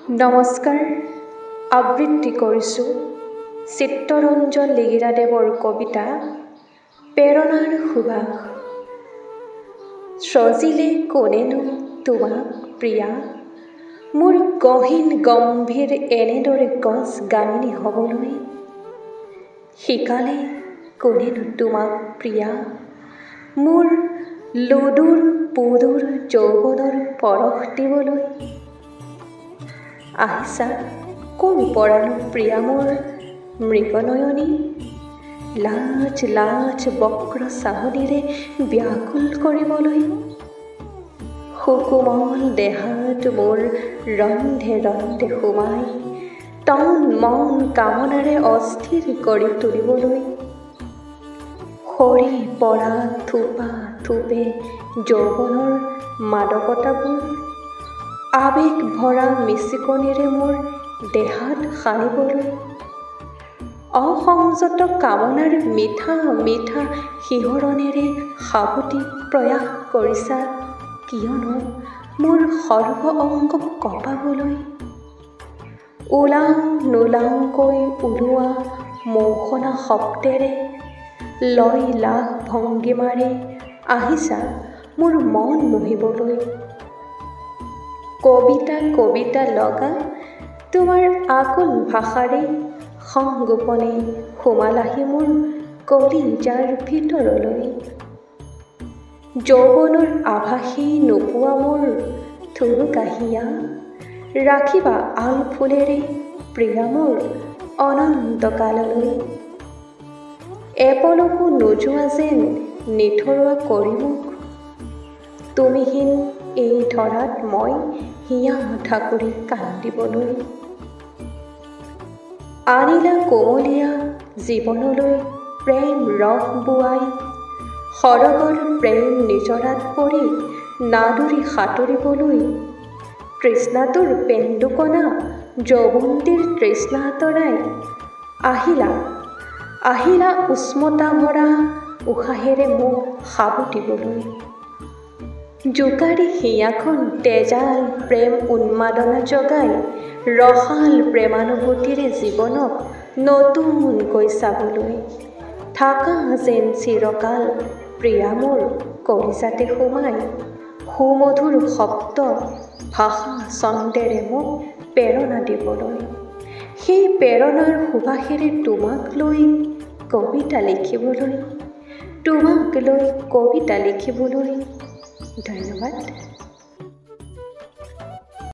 নমস্কাৰ আবৃত্তি কৰিছোঁ চিত্তৰঞ্জন লিগিৰাদেৱৰ কবিতা প্ৰেৰণাৰ সুবাস। সজিলে কোনেনো তোমাক প্ৰিয়া, মোৰ গহীন গম্ভীৰ এনেদৰে গছ গামিনী হ'বলৈ। শিকালে কোনেনো তোমাক প্ৰিয়া, মোৰ লোদুৰ পুদুৰ যৌৱনৰ পৰশ দিবলৈ। আহিছা কোন পৰানো প্ৰিয়া মোৰ মৃগনয়নী, লাজ লাজ বক্ৰ চাহনিৰে ব্যাকুল কৰিবলৈ। সুকোমল দেহাত মোৰ ৰন্ধে ৰন্ধে সোমাই তন মন কামনাৰে অস্থিৰ কৰি তুলিবলৈ। সৰি পৰা থোপা থোপে যৌৱনৰ মাদকতাবোৰ আৱেগ ভৰা মিচিকনিৰে মোৰ দেহাত সানিবলৈ। অসংযত কামনাৰ মিঠা মিঠা শিহৰণেৰে সাৱটি প্ৰয়াস কৰিছা কিয়নো মোৰ সৰ্ব অংগ কঁপাবলৈ। ওলাও নোলাওকৈ ওলোৱা মৌসনা শব্দেৰে লয় লাহ ভংগীমাৰে আহিছা মোৰ মন মোহিবলৈ। কবিতা কবিতা লগা তোমাৰ আকুল ভাষাৰে সংগোপনে সোমালাহি মোৰ কলিজাৰ ভিতৰলৈ। যৌৱনৰ আভাসেই নোপোৱা মোৰ থুৰুকাহিয়া, ৰাখিবা আল ফুলেৰে প্ৰিয়া মোৰ অনন্তকাললৈ। এপলকো নোযোৱা যেন নিথৰুৱা কৰি মোক, তুমিহীন এই ধৰাত মই হিয়া ঠাকুৰি কান্দিবলৈ। আনিলা কোমলীয়া জীৱনলৈ প্ৰেম ৰস বোৱাই, সৰগৰ প্ৰেম নিজৰাত পৰি নাদুৰি সাঁতুৰিবলৈ। তৃষ্ণাটোৰ পেন্দুকণা যৌৱন্তীৰ তৃষ্ণা আঁতৰাই আহিলা আহিলা উষ্মতা ভৰা উশাহেৰে মোক সাৱটিবলৈ। জোকাৰি হিয়াখন তেজাল প্ৰেম উন্মাদনা জগাই ৰসাল প্ৰেমানুভূতিৰে জীৱনক নতুনকৈ চাবলৈ। থাকা যেন চিৰকাল প্ৰিয়া মোৰ কলিজাতে সোমাই, সুমধুৰ শব্দ ভাষা ছন্দেৰে মোক প্ৰেৰণা দিবলৈ। সেই প্ৰেৰণাৰ সুবাসেৰে তোমাক লৈ কবিতা লিখিবলৈ, তোমাক লৈ কবিতা লিখিবলৈ। ধন্যবাদ।